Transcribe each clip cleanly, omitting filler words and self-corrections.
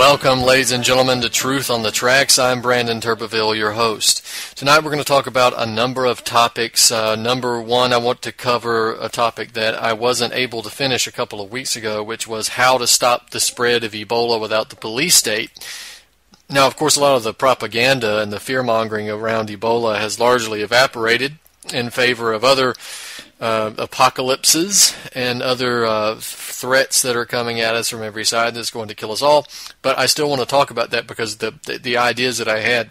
Welcome, ladies and gentlemen, to Truth on the Tracks. I'm Brandon Turbeville, your host. Tonight we're going to talk about a number of topics. Number one, I want to cover a topic that I wasn't able to finish a couple of weeks ago, which was how to stop the spread of Ebola without the police state. Now, of course, a lot of the propaganda and the fear-mongering around Ebola has largely evaporated in favor of other apocalypses and other threats that are coming at us from every side that's going to kill us all. But I still want to talk about that because the ideas that I had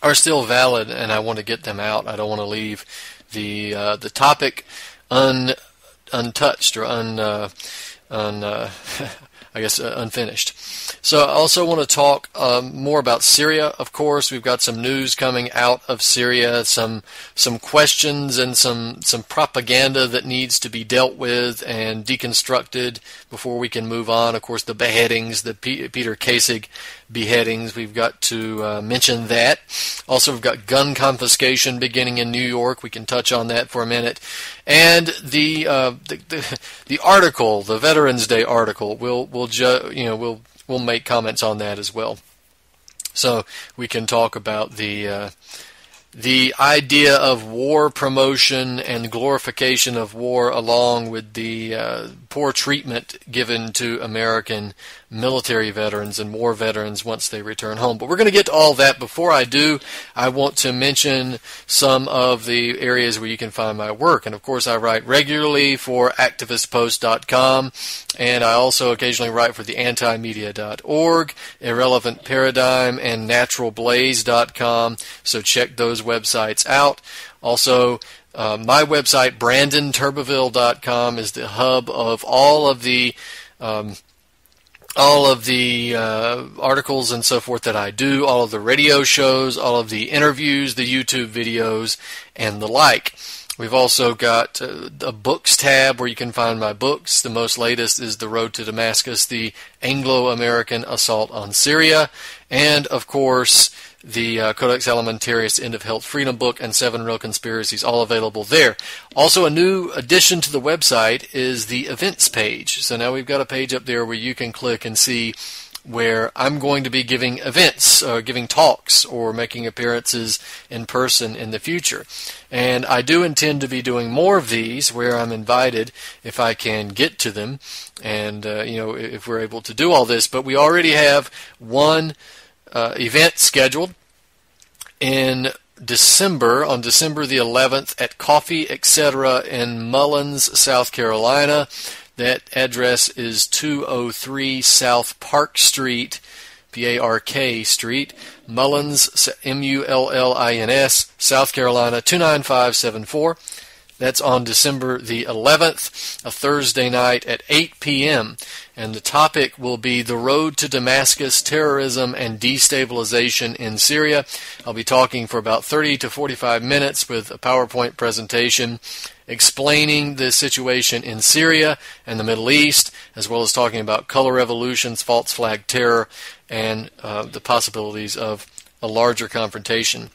are still valid, and I want to get them out. I don't want to leave the topic untouched or unfinished. So I also want to talk more about Syria. Of course, we've got some news coming out of Syria, some questions and some propaganda that needs to be dealt with and deconstructed before we can move on. Of course, the beheadings, the Peter Kasich beheadings, we've got to mention that. Also, we've got gun confiscation beginning in New York. We can touch on that for a minute. And the article, the Veterans Day article, we'll make comments on that as well. So we can talk about the idea of war promotion and glorification of war, along with the poor treatment given to American military veterans and war veterans once they return home. But we're going to get to all that. Before I do, I want to mention some of the areas where you can find my work. And of course, I write regularly for activistpost.com, and I also occasionally write for the antimedia.org, Irrelevant Paradigm, and naturalblaze.com. So check those websites out. Also, my website, brandonturbeville.com, is the hub of all of the articles and so forth that I do, all of the radio shows, all of the interviews, the YouTube videos, and the like. We've also got a books tab where you can find my books. The most latest is The Road to Damascus, the Anglo-American Assault on Syria, and, of course, the Codex Alimentarius End of Health Freedom book and 7 Real Conspiracies, all available there. Also, a new addition to the website is the events page. So now we've got a page up there where you can click and see where I'm going to be giving events, giving talks, or making appearances in person in the future. And I do intend to be doing more of these where I'm invited if I can get to them, and if we're able to do all this. But we already have one event scheduled in December, on December the 11th at Coffee Etc. in Mullins, South Carolina. That address is 203 South Park Street, P-A-R-K Street, Mullins, M-U-L-L-I-N-S, South Carolina, 29574. That's on December the 11th, a Thursday night at 8 p.m., and the topic will be the road to Damascus, terrorism and destabilization in Syria. I'll be talking for about 30 to 45 minutes with a PowerPoint presentation explaining the situation in Syria and the Middle East, as well as talking about color revolutions, false flag terror, and the possibilities of a larger confrontation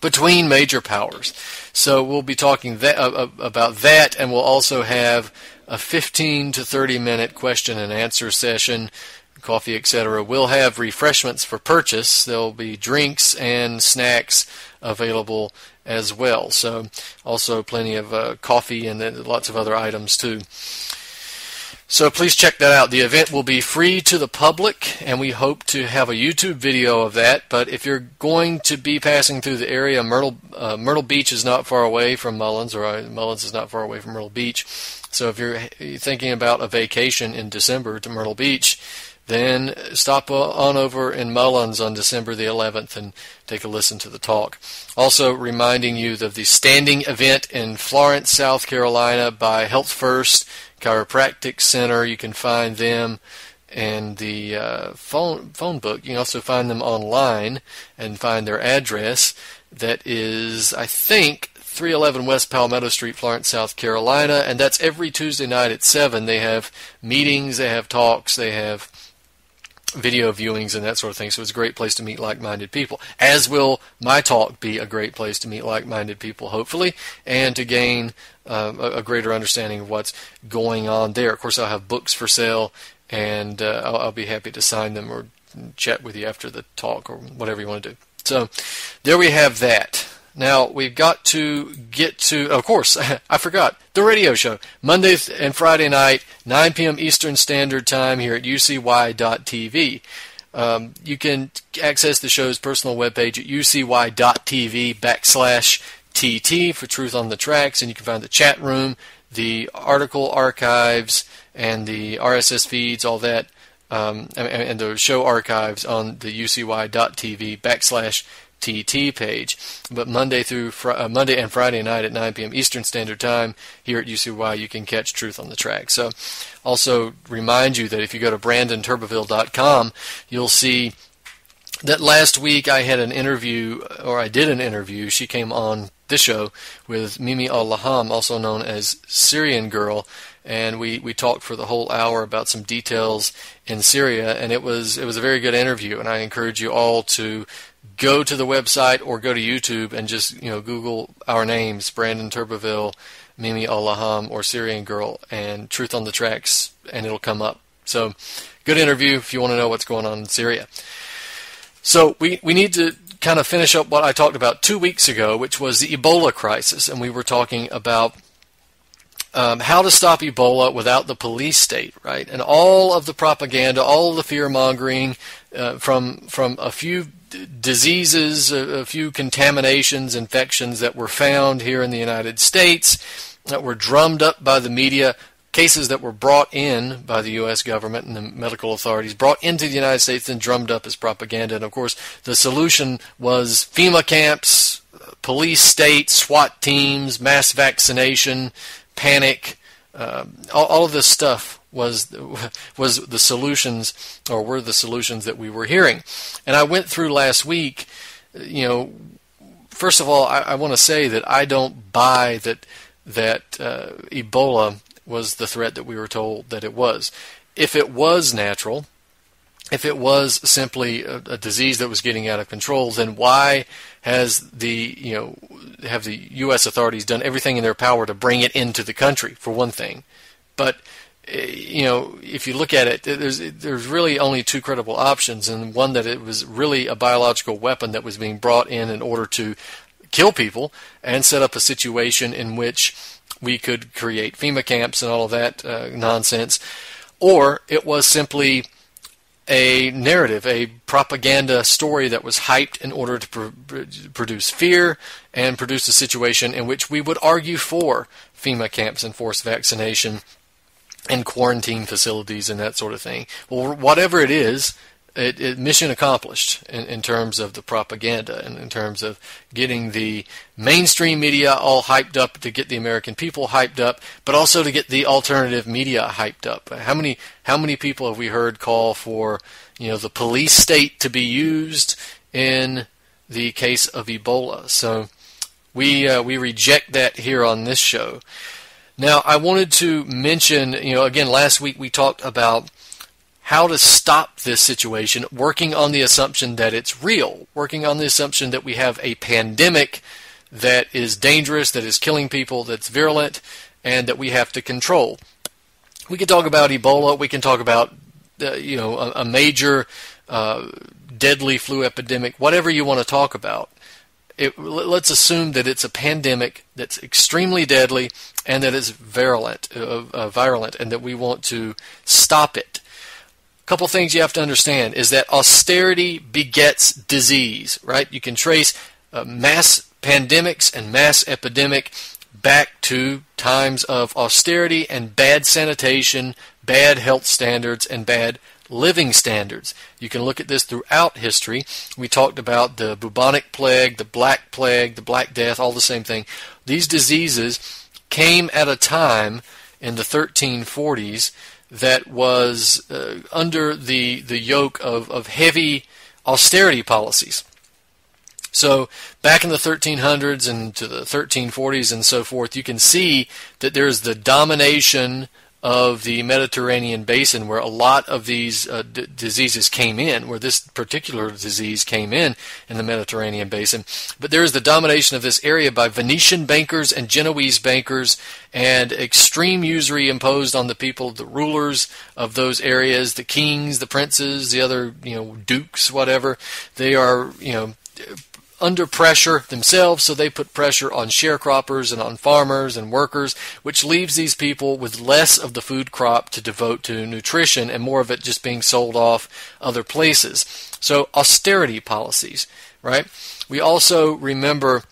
between major powers. So we'll be talking about that, and we'll also have a 15 to 30 minute question and answer session, Coffee Etc. We'll have refreshments for purchase. There'll be drinks and snacks available as well. So also plenty of coffee and then lots of other items too. So please check that out. The event will be free to the public, and we hope to have a YouTube video of that. But if you're going to be passing through the area, Myrtle Beach is not far away from Mullins, or Mullins is not far away from Myrtle Beach. So if you're thinking about a vacation in December to Myrtle Beach, then stop on over in Mullins on December the 11th and take a listen to the talk. Also reminding you of the standing event in Florence, South Carolina by Health First Chiropractic Center. You can find them in the phone book. You can also find them online and find their address. That is, I think, 311 West Palmetto Street, Florence, South Carolina, and that's every Tuesday night at 7. They have meetings, they have talks, they have video viewings and that sort of thing. So it's a great place to meet like-minded people, as will my talk be a great place to meet like-minded people, hopefully, and to gain a greater understanding of what's going on there. Of course, I'll have books for sale and I'll be happy to sign them or chat with you after the talk or whatever you want to do. So there we have that. Now we've got to get to, of course, I forgot, the radio show, Monday and Friday night, 9 p.m. Eastern Standard Time here at ucy.tv. You can access the show's personal webpage at ucy.tv/TT for Truth on the Tracks, and you can find the chat room, the article archives, and the RSS feeds, all that, and the show archives on the ucy.tv/TT page. But Monday and Friday night at 9 p.m. Eastern Standard Time here at UCY, you can catch Truth on the Track. So also remind you that if you go to BrandonTurbeville.com, you'll see that last week I did an interview. She came on this show with Mimi Al-Laham, also known as Syrian Girl, and we talked for the whole hour about some details in Syria, and it was a very good interview, and I encourage you all to go to the website or go to YouTube and just Google our names, Brandon Turbeville, Mimi Al-Laham, or Syrian Girl, and Truth on the Tracks, and it'll come up. So good interview if you want to know what's going on in Syria. So we need to kind of finish up what I talked about 2 weeks ago, which was the Ebola crisis, and we were talking about how to stop Ebola without the police state, right? And all of the propaganda, all of the fear-mongering from a few diseases, a few contaminations, infections that were found here in the United States, that were drummed up by the media, cases that were brought in by the U.S. government and the medical authorities, brought into the United States and drummed up as propaganda. And, of course, the solution was FEMA camps, police state, SWAT teams, mass vaccination, panic. All of this stuff was the solutions, or were the solutions that we were hearing. And I went through last week, first of all, I want to say that I don't buy that Ebola was the threat that we were told that it was. If it was natural, if it was simply a disease that was getting out of control, then why has have the U.S. authorities done everything in their power to bring it into the country, for one thing? But if you look at it, there's really only two credible options, and one that it was really a biological weapon that was being brought in order to kill people and set up a situation in which we could create FEMA camps and all of that nonsense, or it was simply a narrative, a propaganda story that was hyped in order to produce fear and produce a situation in which we would argue for FEMA camps and forced vaccination and quarantine facilities and that sort of thing. Well, whatever it is, it mission accomplished in terms of the propaganda and in terms of getting the mainstream media all hyped up, to get the American people hyped up, but also to get the alternative media hyped up. How many people have we heard call for the police state to be used in the case of Ebola? So we reject that here on this show. Now, I wanted to mention, again, last week we talked about how to stop this situation, working on the assumption that it's real, working on the assumption that we have a pandemic that is dangerous, that is killing people, that's virulent, and that we have to control. We can talk about Ebola, we can talk about a major deadly flu epidemic, whatever you want to talk about. Let's assume that it's a pandemic that's extremely deadly and that it's virulent, and that we want to stop it. A couple things you have to understand is that austerity begets disease, right? You can trace mass pandemics and mass epidemic back to times of austerity and bad sanitation, bad health standards, and bad living standards. You can look at this throughout history. We talked about the bubonic plague, the Black Death, all the same thing. These diseases came at a time in the 1340s that was under the yoke of heavy austerity policies. So back in the 1300s and to the 1340s and so forth, you can see that there's the domination of the Mediterranean basin where a lot of these diseases came in, where this particular disease came in the Mediterranean basin. But there is the domination of this area by Venetian bankers and Genoese bankers, and extreme usury imposed on the people, the rulers of those areas, the kings, the princes, the other, dukes, whatever. They are, under pressure themselves, so they put pressure on sharecroppers and on farmers and workers, which leaves these people with less of the food crop to devote to nutrition and more of it just being sold off other places. So austerity policies, right? We also remember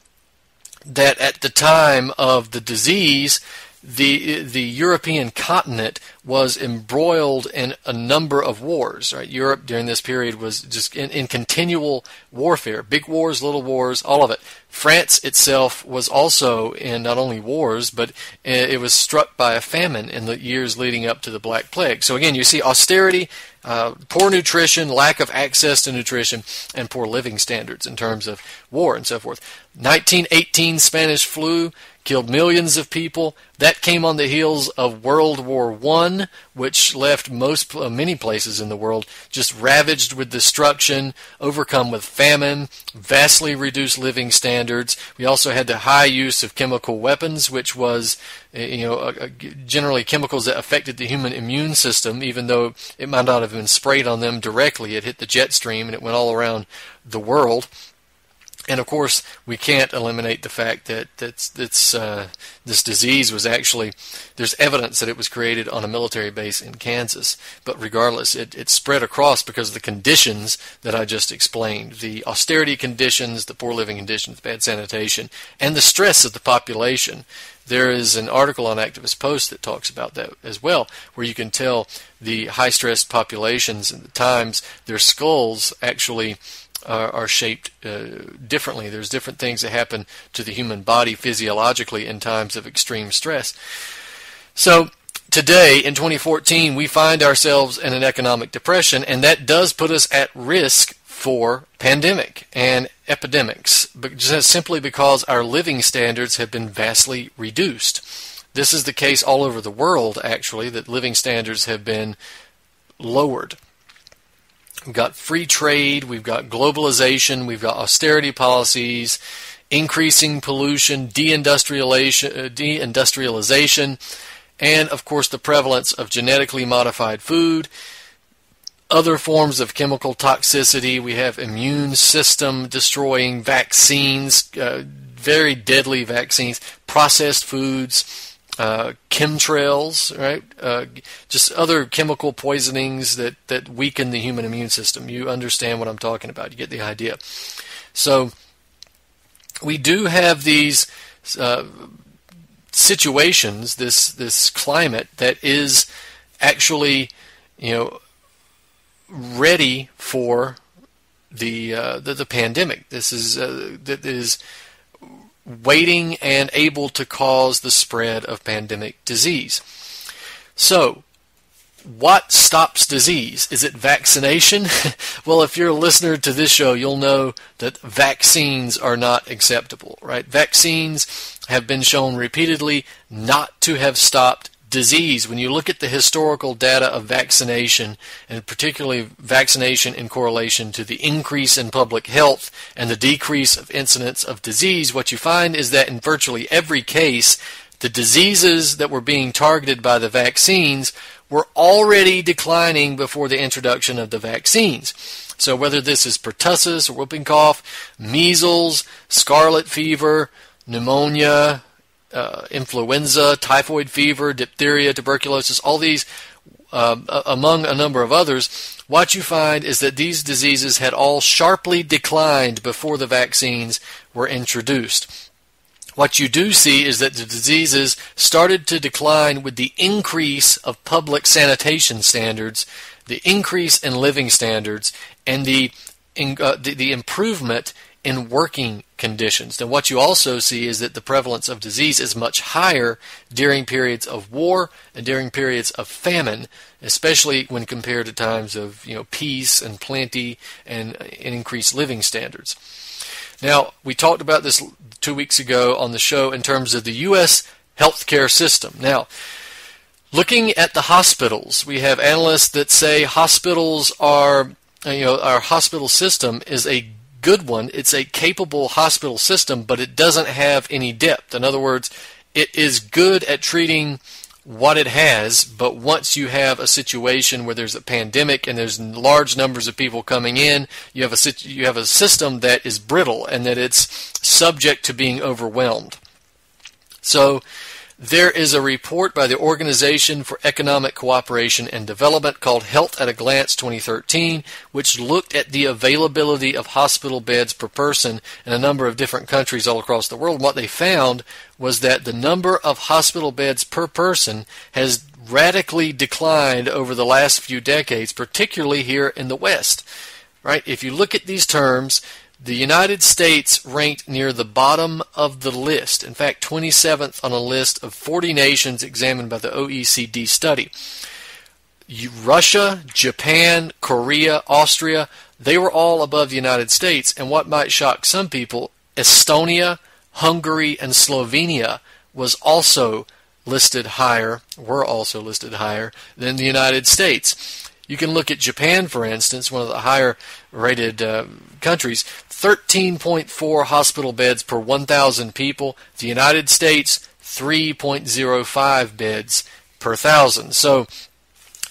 that at the time of the disease, the European continent was embroiled in a number of wars. Right? Europe during this period was just in continual warfare, big wars, little wars, all of it. France itself was also in not only wars, but it was struck by a famine in the years leading up to the Black Plague. So again, you see austerity, poor nutrition, lack of access to nutrition, and poor living standards in terms of war and so forth. 1918 Spanish flu killed millions of people. That came on the heels of World War I, which left many places in the world just ravaged with destruction, overcome with famine, vastly reduced living standards. We also had the high use of chemical weapons, which was generally chemicals that affected the human immune system, even though it might not have been sprayed on them directly. It hit the jet stream and it went all around the world. And of course, we can't eliminate the fact that this disease was actually, there's evidence that it was created on a military base in Kansas. But regardless, it spread across because of the conditions that I just explained. The austerity conditions, the poor living conditions, bad sanitation, and the stress of the population. There is an article on Activist Post that talks about that as well, where you can tell the high-stressed populations and the times, their skulls actually are shaped differently. There's different things that happen to the human body physiologically in times of extreme stress. So today, in 2014, we find ourselves in an economic depression, and that does put us at risk for pandemic and epidemics, but just simply because our living standards have been vastly reduced. This is the case all over the world, actually, that living standards have been lowered. We've got free trade, we've got globalization, we've got austerity policies, increasing pollution, deindustrialization, and of course the prevalence of genetically modified food, other forms of chemical toxicity. We have immune system destroying vaccines, very deadly vaccines, processed foods, chemtrails, right? Just other chemical poisonings that weaken the human immune system. You understand what I'm talking about. You get the idea. So we do have these situations, this climate that is actually, ready for the pandemic. This is that is waiting and able to cause the spread of pandemic disease. So, what stops disease? Is it vaccination? Well, if you're a listener to this show, you'll know that vaccines are not acceptable, right? Vaccines have been shown repeatedly not to have stopped disease. When you look at the historical data of vaccination, and particularly vaccination in correlation to the increase in public health and the decrease of incidence of disease, what you find is that in virtually every case, the diseases that were being targeted by the vaccines were already declining before the introduction of the vaccines. So whether this is pertussis or whooping cough, measles, scarlet fever, pneumonia, influenza, typhoid fever, diphtheria, tuberculosis, all these among a number of others, what you find is that these diseases had all sharply declined before the vaccines were introduced. What you do see is that the diseases started to decline with the increase of public sanitation standards, the increase in living standards, and the improvement in working conditions. Then what you also see is that the prevalence of disease is much higher during periods of war and during periods of famine, especially when compared to times of peace and plenty and increased living standards. Now, we talked about this 2 weeks ago on the show in terms of the U.S. healthcare system. Now, Looking at the hospitals, we have analysts that say hospitals are, our hospital system is a good one. It's a capable hospital system, but it doesn't have any depth. In other words, it is good at treating what it has, but once you have a situation where there's a pandemic and there's large numbers of people coming in, you have a system that is brittle and that it's subject to being overwhelmed. So there is a report by the Organization for Economic Cooperation and Development called Health at a Glance 2013, which looked at the availability of hospital beds per person in a number of different countries all across the world. And what they found was that the number of hospital beds per person has radically declined over the last few decades, particularly here in the West. Right? If you look at these terms, the United States ranked near the bottom of the list. In fact, 27th on a list of 40 nations examined by the OECD study. Russia, Japan, Korea, Austria, they were all above the United States. And what might shock some people, Estonia, Hungary, and Slovenia were also listed higher than the United States. You can look at Japan, for instance, one of the higher rated countries, 13.4 hospital beds per 1,000 people. The United States, 3.05 beds per 1,000. So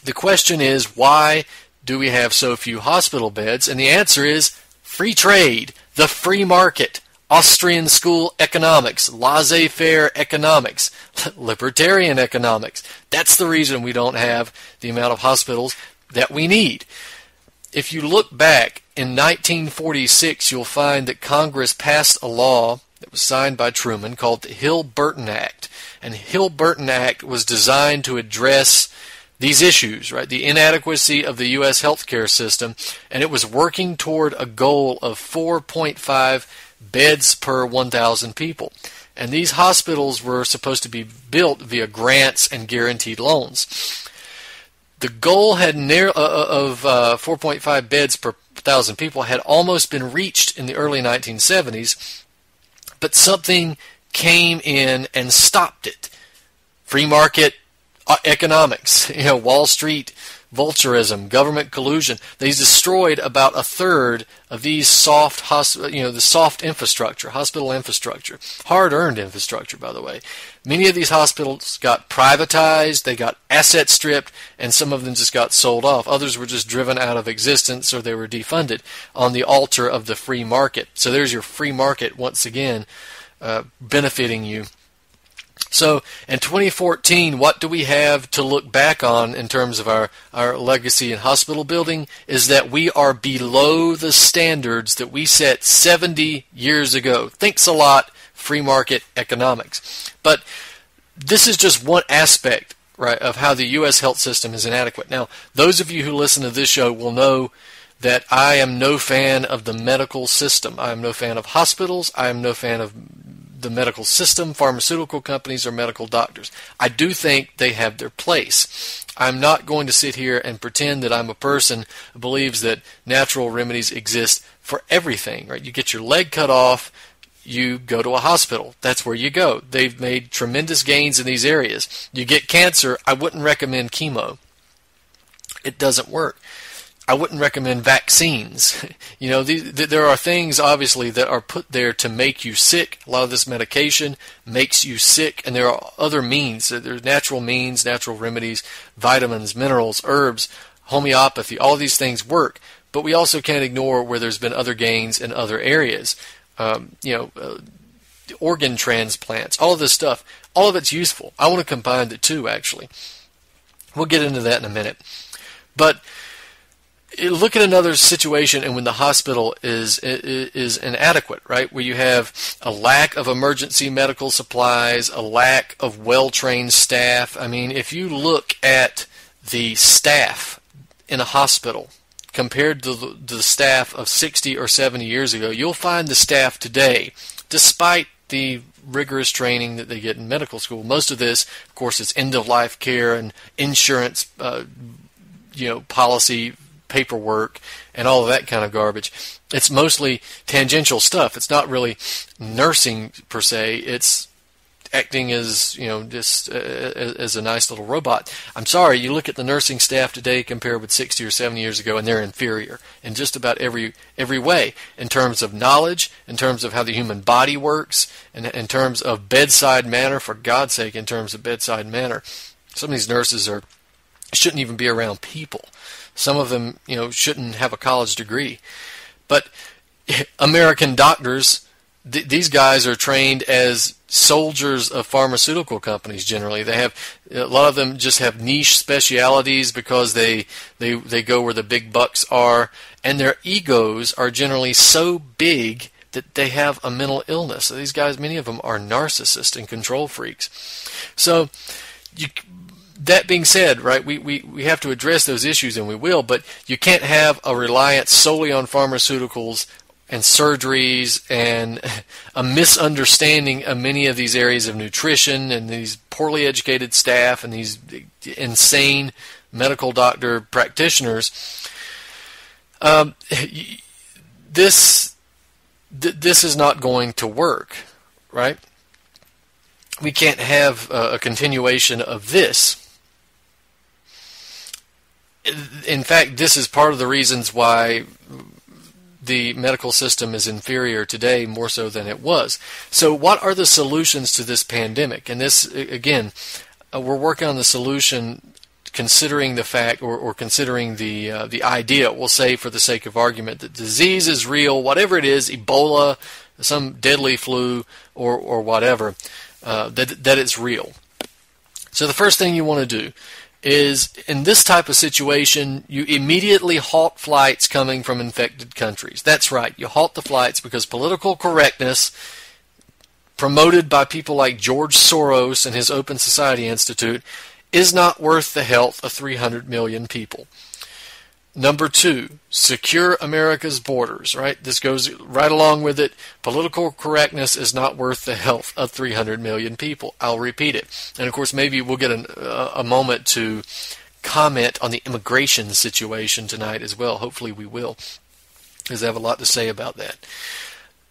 the question is, why do we have so few hospital beds? And the answer is free trade, the free market, Austrian school economics, laissez-faire economics, libertarian economics. That's the reason we don't have the amount of hospitals that we need. If you look back in 1946, you'll find that Congress passed a law that was signed by Truman called the Hill-Burton Act. And the Hill-Burton Act was designed to address these issues, right? The inadequacy of the U.S. healthcare system, and it was working toward a goal of 4.5 beds per 1,000 people. And these hospitals were supposed to be built via grants and guaranteed loans. The goal of 4.5 beds per 1,000 people had almost been reached in the early 1970s, but something came in and stopped it. Free market economics, Wall Street vulturism, government collusion. They destroyed about a third of these the soft infrastructure, hospital infrastructure, hard-earned infrastructure, by the way. Many of these hospitals got privatized, they got asset stripped, and some of them just got sold off. Others were just driven out of existence or they were defunded on the altar of the free market. So there's your free market once again benefiting you. So in 2014, what do we have to look back on in terms of our legacy in hospital building is that we are below the standards that we set 70 years ago. Thanks a lot, free market economics. But this is just one aspect, right, of how the U.S. health system is inadequate. Now, those of you who listen to this show will know that I am no fan of the medical system. I am no fan of hospitals. I am no fan of the medical system, pharmaceutical companies, or medical doctors. I do think they have their place. I'm not going to sit here and pretend that I'm a person who believes that natural remedies exist for everything. Right? You get your leg cut off, you go to a hospital. That's where you go. They've made tremendous gains in these areas. You get cancer, I wouldn't recommend chemo. It doesn't work. I wouldn't recommend vaccines. There are things, obviously, that are put there to make you sick. A lot of this medication makes you sick, and there are other means. There's natural means, natural remedies, vitamins, minerals, herbs, homeopathy. All of these things work, but we also can't ignore where there's been other gains in other areas. Organ transplants, all of this stuff, all of it's useful. I want to combine the two, actually. We'll get into that in a minute. But look at another situation and when the hospital is inadequate, right? Where you have a lack of emergency medical supplies, a lack of well-trained staff. I mean, if you look at the staff in a hospital compared to the staff of 60 or 70 years ago, you'll find the staff today, despite the rigorous training that they get in medical school. Most of this, of course, is end-of-life care and insurance, policy, paperwork, and all of that kind of garbage. It's mostly tangential stuff. It's not really nursing per se. It's acting as, just as a nice little robot. I'm sorry, you look at the nursing staff today compared with 60 or 70 years ago, and they're inferior in just about every way, in terms of knowledge, in terms of how the human body works, and in terms of bedside manner, for God's sake, in terms of bedside manner. Some of these nurses shouldn't even be around people. Some of them, shouldn't have a college degree. But American doctors, these guys are trained as soldiers of pharmaceutical companies generally. They have, a lot of them just have niche specialities because they go where the big bucks are, and their egos are generally so big that they have a mental illness. So these guys, many of them are narcissists and control freaks. So that being said, right, we have to address those issues, and we will, but you can't have a reliance solely on pharmaceuticals and surgeries and a misunderstanding of many of these areas of nutrition and these poorly educated staff and these insane medical doctor practitioners. This is not going to work, right? We can't have a continuation of this. In fact, this is part of the reasons why the medical system is inferior today more so than it was. So what are the solutions to this pandemic? And this, again, we're working on the solution considering the fact, or considering the idea, we'll say for the sake of argument, that disease is real, whatever it is, Ebola, some deadly flu, or whatever, that it's real. So the first thing you want to do is, in this type of situation, you immediately halt flights coming from infected countries. That's right, you halt the flights because political correctness, promoted by people like George Soros and his Open Society Institute, is not worth the health of 300 million people. Number two, secure America's borders, right? This goes right along with it. Political correctness is not worth the health of 300 million people. I'll repeat it. And of course, maybe we'll get a moment to comment on the immigration situation tonight as well. Hopefully we will, because I have a lot to say about that.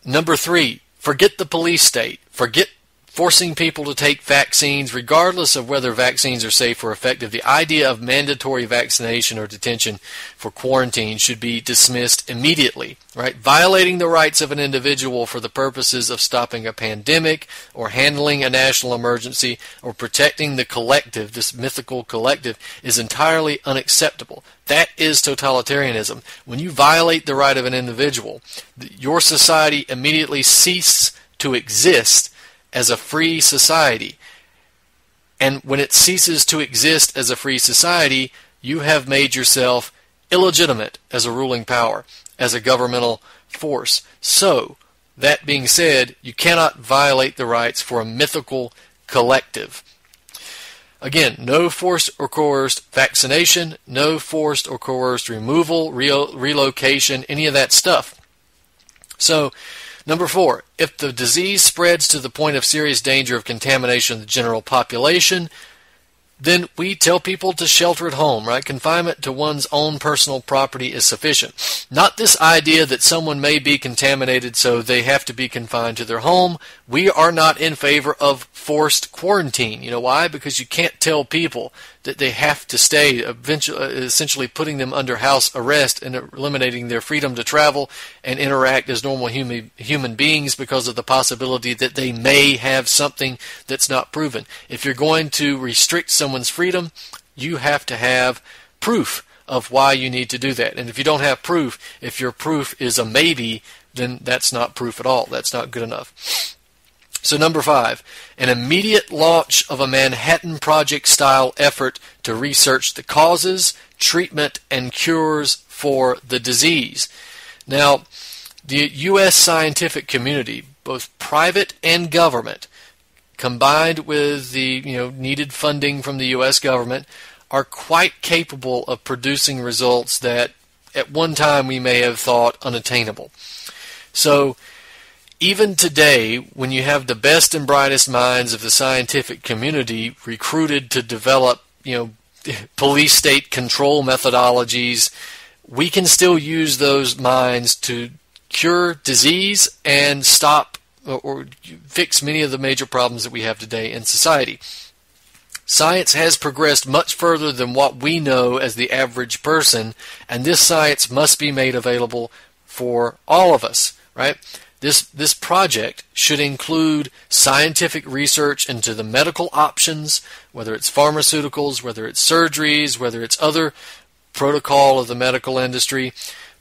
Number three, forget the police state. Forget forcing people to take vaccines, regardless of whether vaccines are safe or effective. The idea of mandatory vaccination or detention for quarantine should be dismissed immediately, right? Violating the rights of an individual for the purposes of stopping a pandemic or handling a national emergency or protecting the collective, this mythical collective, is entirely unacceptable. That is totalitarianism. When you violate the right of an individual, your society immediately ceases to exist as a free society. And when it ceases to exist as a free society, you have made yourself illegitimate as a ruling power, as a governmental force. So, that being said, you cannot violate the rights for a mythical collective. Again, no forced or coerced vaccination, no forced or coerced removal, relocation, any of that stuff. So, number four, if the disease spreads to the point of serious danger of contamination of the general population, then we tell people to shelter at home, right? Confinement to one's own personal property is sufficient. Not this idea that someone may be contaminated, so they have to be confined to their home. We are not in favor of forced quarantine. You know why? Because you can't tell people that they have to stay, essentially putting them under house arrest and eliminating their freedom to travel and interact as normal human beings because of the possibility that they may have something that's not proven. If you're going to restrict someone's freedom, you have to have proof of why you need to do that. And if you don't have proof, if your proof is a maybe, then that's not proof at all. That's not good enough. So number five, an immediate launch of a Manhattan Project-style effort to research the causes, treatment, and cures for the disease. Now, the U.S. scientific community, both private and government, combined with the needed funding from the U.S. government, are quite capable of producing results that at one time we may have thought unattainable. So, even today, when you have the best and brightest minds of the scientific community recruited to develop, police state control methodologies, we can still use those minds to cure disease and stop or fix many of the major problems that we have today in society. Science has progressed much further than what we know as the average person, and this science must be made available for all of us, right? This project should include scientific research into the medical options, whether it's pharmaceuticals, whether it's surgeries, whether it's other protocol of the medical industry,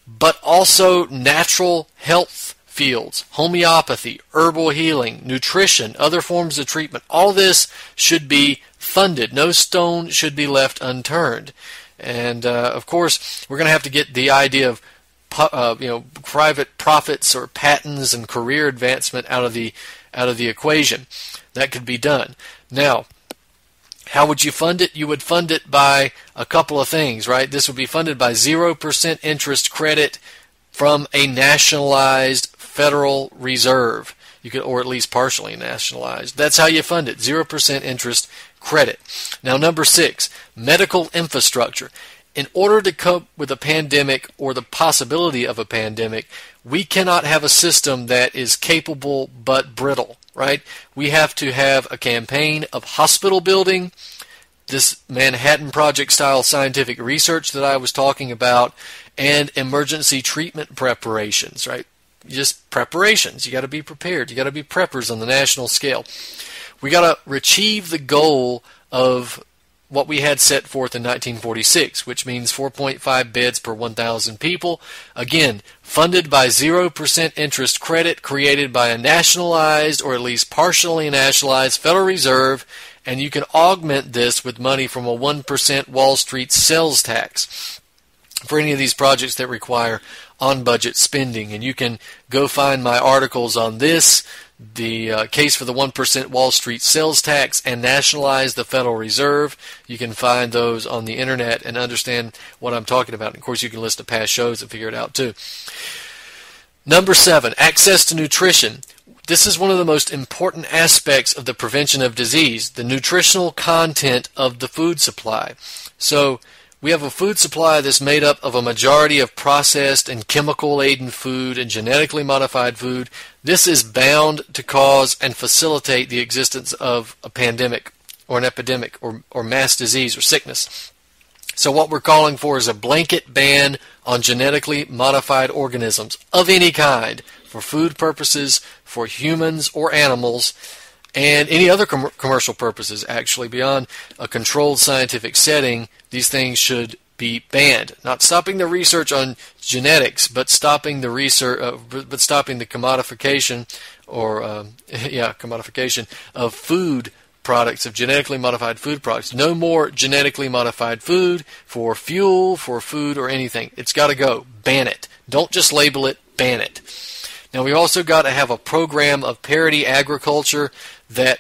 but also natural health fields, homeopathy, herbal healing, nutrition, other forms of treatment. All this should be funded. No stone should be left unturned. And of course, we're going to have to get the idea of private profits or patents and career advancement out of the equation. That could be done. Now, how would you fund it? You would fund it by a couple of things, right? This would be funded by 0% interest credit from a nationalized Federal Reserve. You could, or at least partially nationalized. That's how you fund it, 0% interest credit. Now, number 6, medical infrastructure. In order to cope with a pandemic or the possibility of a pandemic, we cannot have a system that is capable but brittle, right? We have to have a campaign of hospital building, this Manhattan Project style scientific research that I was talking about, and emergency treatment preparations, right? Just preparations. You got to be prepared. You got to be preppers on the national scale. We got to achieve the goal of what we had set forth in 1946, which means 4.5 beds per 1,000 people. Again, funded by 0% interest credit created by a nationalized or at least partially nationalized Federal Reserve, and you can augment this with money from a 1% Wall Street sales tax for any of these projects that require on-budget spending. And you can go find my articles on this, the case for the 1% Wall Street sales tax, and nationalize the Federal Reserve. You can find those on the internet and understand what I'm talking about. And of course, you can listen to past shows and figure it out too. Number 7, access to nutrition. This is one of the most important aspects of the prevention of disease, the nutritional content of the food supply. So we have a food supply that's made up of a majority of processed and chemical-laden food and genetically modified food. This is bound to cause and facilitate the existence of a pandemic or an epidemic or mass disease or sickness. So what we're calling for is a blanket ban on genetically modified organisms of any kind for food purposes, for humans or animals, and any other commercial purposes, actually, beyond a controlled scientific setting. These things should be banned. Not stopping the research on genetics, but stopping the research, but stopping the commodification commodification of food products, of genetically modified food products. No more genetically modified food for fuel, for food, or anything. It's got to go. Ban it. Don't just label it. Ban it. Now, we also got to have a program of parity agriculture that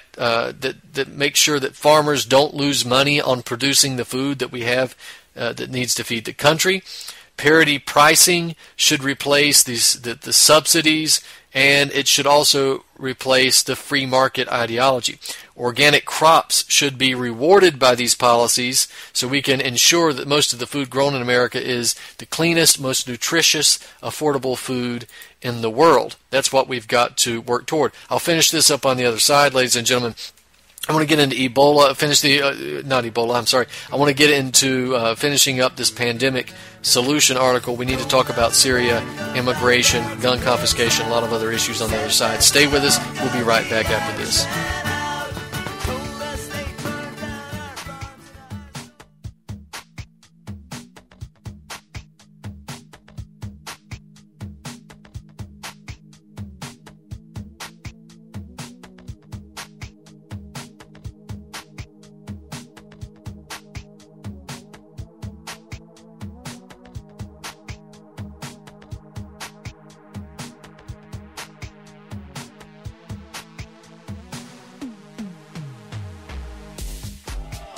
makes sure that farmers don't lose money on producing the food that we have that needs to feed the country. Parity pricing should replace the subsidies, and it should also replace the free market ideology. Organic crops should be rewarded by these policies so we can ensure that most of the food grown in America is the cleanest, most nutritious, affordable food in the world. That's what we've got to work toward. I'll finish this up on the other side, ladies and gentlemen. I want to get into Ebola, I want to get into finishing up this pandemic solution article. We need to talk about Syria, immigration, gun confiscation, a lot of other issues on the other side. Stay with us. We'll be right back after this.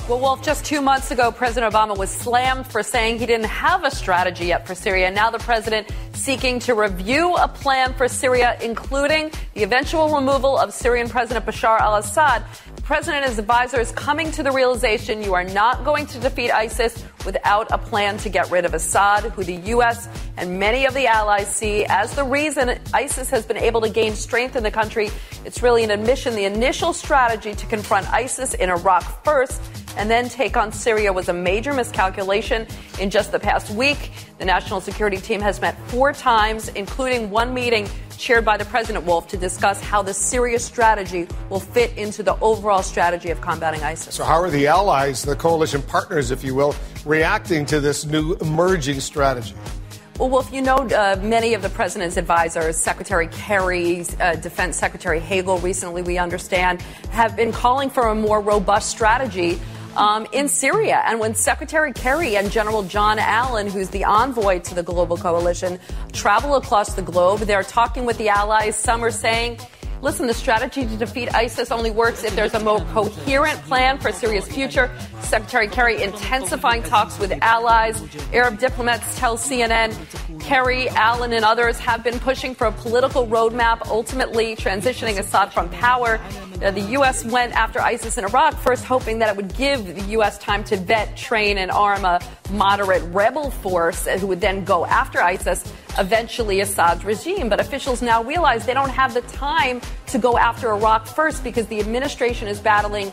Well, Wolf, just 2 months ago, President Obama was slammed for saying he didn't have a strategy yet for Syria. Now the president seeking to review a plan for Syria, including the eventual removal of Syrian President Bashar al-Assad. The president and his advisors coming to the realization you are not going to defeat ISIS without a plan to get rid of Assad, who the U.S. and many of the allies see as the reason ISIS has been able to gain strength in the country. It's really an admission. The initial strategy to confront ISIS in Iraq first and then take on Syria was a major miscalculation. In just the past week, the National Security Team has met 4 times, including one meeting chaired by the President, Wolf, to discuss how the Syria strategy will fit into the overall strategy of combating ISIS. So how are the allies, the coalition partners, if you will, reacting to this new emerging strategy? Well, Wolf, you know many of the president's advisors, Secretary Kerry, Defense Secretary Hagel recently, we understand, have been calling for a more robust strategy in Syria. And when Secretary Kerry and General John Allen, who's the envoy to the global coalition, travel across the globe, they're talking with the allies. Some are saying, listen, the strategy to defeat ISIS only works if there's a more coherent plan for Syria's future. Secretary Kerry intensifying talks with allies. Arab diplomats tell CNN Kerry, Allen, and others have been pushing for a political roadmap, ultimately transitioning Assad from power. The U.S. went after ISIS in Iraq, first hoping that it would give the U.S. time to vet, train, and arm a moderate rebel force who would then go after ISIS, eventually Assad's regime. But officials now realize they don't have the time to go after Iraq first because the administration is battling,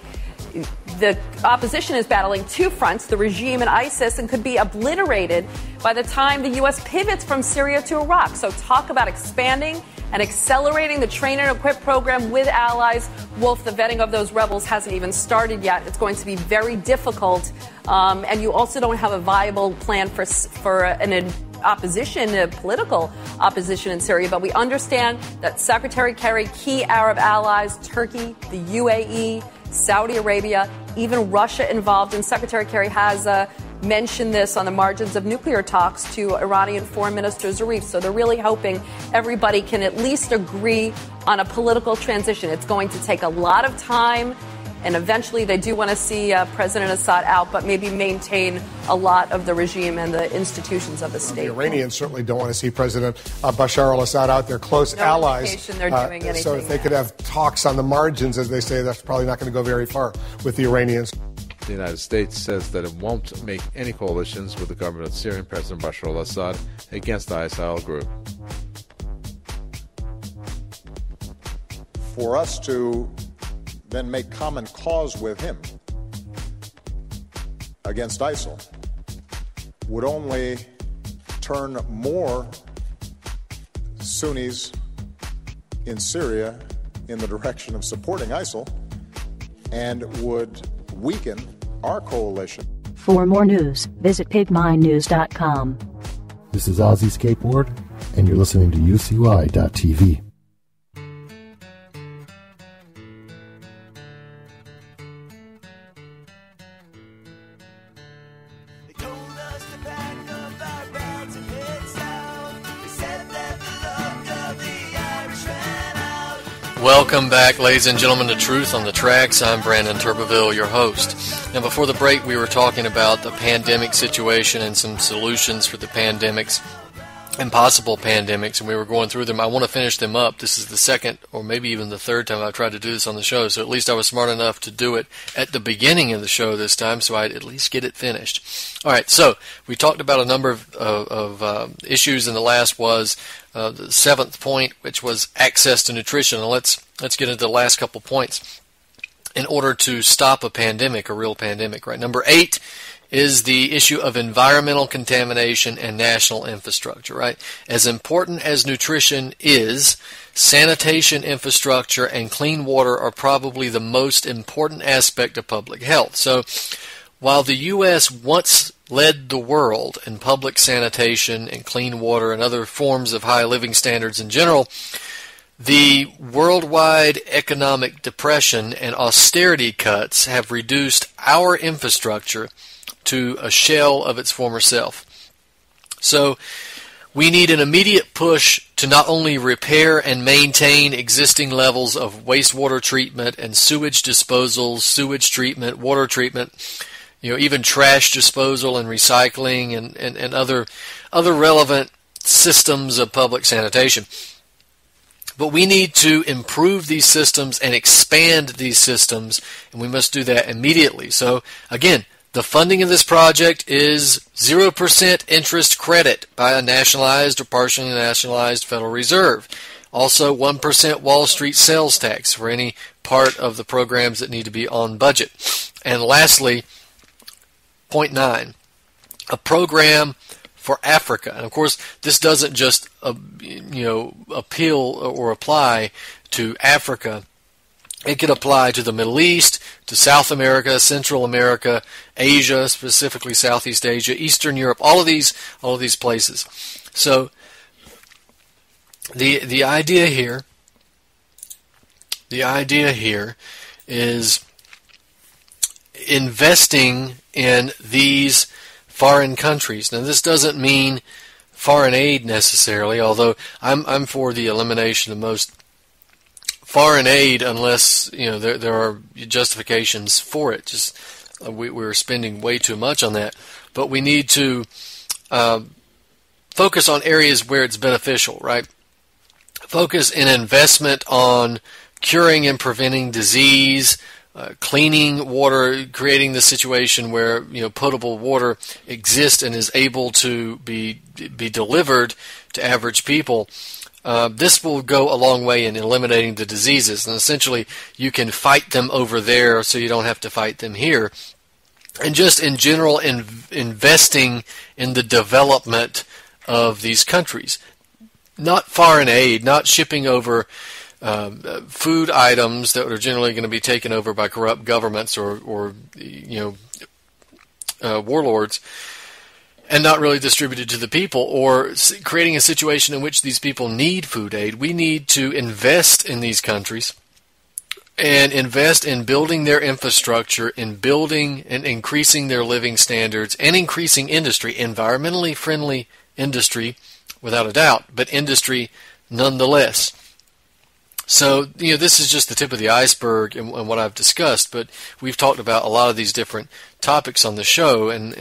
the opposition is battling 2 fronts, the regime and ISIS, and could be obliterated by the time the U.S. pivots from Syria to Iraq. So talk about expanding and accelerating the train and equip program with allies. Wolf, the vetting of those rebels hasn't even started yet. It's going to be very difficult. And you also don't have a viable plan for an opposition, a political opposition in Syria. But we understand that Secretary Kerry, key Arab allies, Turkey, the UAE, Saudi Arabia, even Russia involved. And Secretary Kerry has mentioned this on the margins of nuclear talks to Iranian Foreign Minister Zarif. So they're really hoping everybody can at least agree on a political transition. It's going to take a lot of time, and eventually they do want to see President Assad out, but maybe maintain a lot of the regime and the institutions of the state. The Iranians certainly don't want to see President Bashar al-Assad out. They're close allies. They're doing anything. So if they could have talks on the margins, as they say, that's probably not going to go very far with the Iranians. The United States says that it won't make any coalitions with the government of Syrian President Bashar al-Assad against the ISIL group. For us to then make common cause with him against ISIL would only turn more Sunnis in Syria in the direction of supporting ISIL and would weaken our coalition. For more news, visit pigminenews.com. This is Ozzy Skateboard, and you're listening to UCY.tv. Welcome back, ladies and gentlemen, to Truth on the Tracks. I'm Brandon Turbeville, your host. Now, before the break, we were talking about the pandemic situation and some solutions for the pandemics and possible pandemics, and we were going through them. I want to finish them up. This is the second or maybe even the third time I've tried to do this on the show, so at least I was smart enough to do it at the beginning of the show this time, so I'd at least get it finished. All right, so we talked about a number of issues, and the last was the 7th point, which was access to nutrition. And let's get into the last couple points in order to stop a pandemic, a real pandemic, right? Number 8 is the issue of environmental contamination and national infrastructure, right? As important as nutrition is, sanitation infrastructure and clean water are probably the most important aspect of public health. So while the U.S. once led the world in public sanitation and clean water and other forms of high living standards in general, the worldwide economic depression and austerity cuts have reduced our infrastructure to a shell of its former self. So we need an immediate push to not only repair and maintain existing levels of wastewater treatment and sewage disposal, sewage treatment, water treatment, even trash disposal and recycling and other relevant systems of public sanitation. But we need to improve these systems and expand these systems, and we must do that immediately. So, again, the funding of this project is 0% interest credit by a nationalized or partially nationalized Federal Reserve. Also, 1% Wall Street sales tax for any part of the programs that need to be on budget. And lastly, point 9, a program for Africa. And of course, this doesn't just appeal or apply to Africa. It could apply to the Middle East, to South America, Central America, Asia, specifically Southeast Asia, Eastern Europe, all of these places. So the idea here is investing in these foreign countries. Now, this doesn't mean foreign aid necessarily, although I'm for the elimination of most foreign aid unless there are justifications for it. Just we're spending way too much on that, but we need to focus on areas where it's beneficial, right? Focus in investment on curing and preventing disease, cleaning water, creating the situation where potable water exists and is able to be delivered to average people. This will go a long way in eliminating the diseases, and essentially you can fight them over there so you don't have to fight them here. And just in general, investing in the development of these countries. Not foreign aid, not shipping over food items that are generally going to be taken over by corrupt governments or warlords, and not really distributed to the people, or creating a situation in which these people need food aid. We need to invest in these countries and invest in building their infrastructure, in building and increasing their living standards, and increasing industry, environmentally friendly industry, without a doubt, but industry nonetheless. So, this is just the tip of the iceberg and what I've discussed, but we've talked about a lot of these different topics on the show and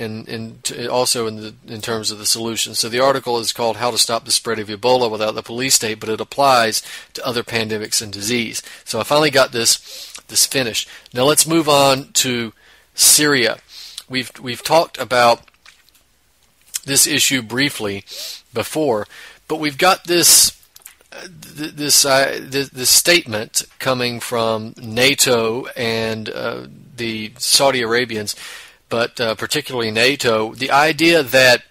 also in terms of the solutions. So the article is called How to Stop the Spread of Ebola Without the Police State, but it applies to other pandemics and disease. So I finally got this finished. Now let's move on to Syria. We've talked about this issue briefly before, but we've got this statement coming from NATO and the Saudi Arabians, but particularly NATO, the idea that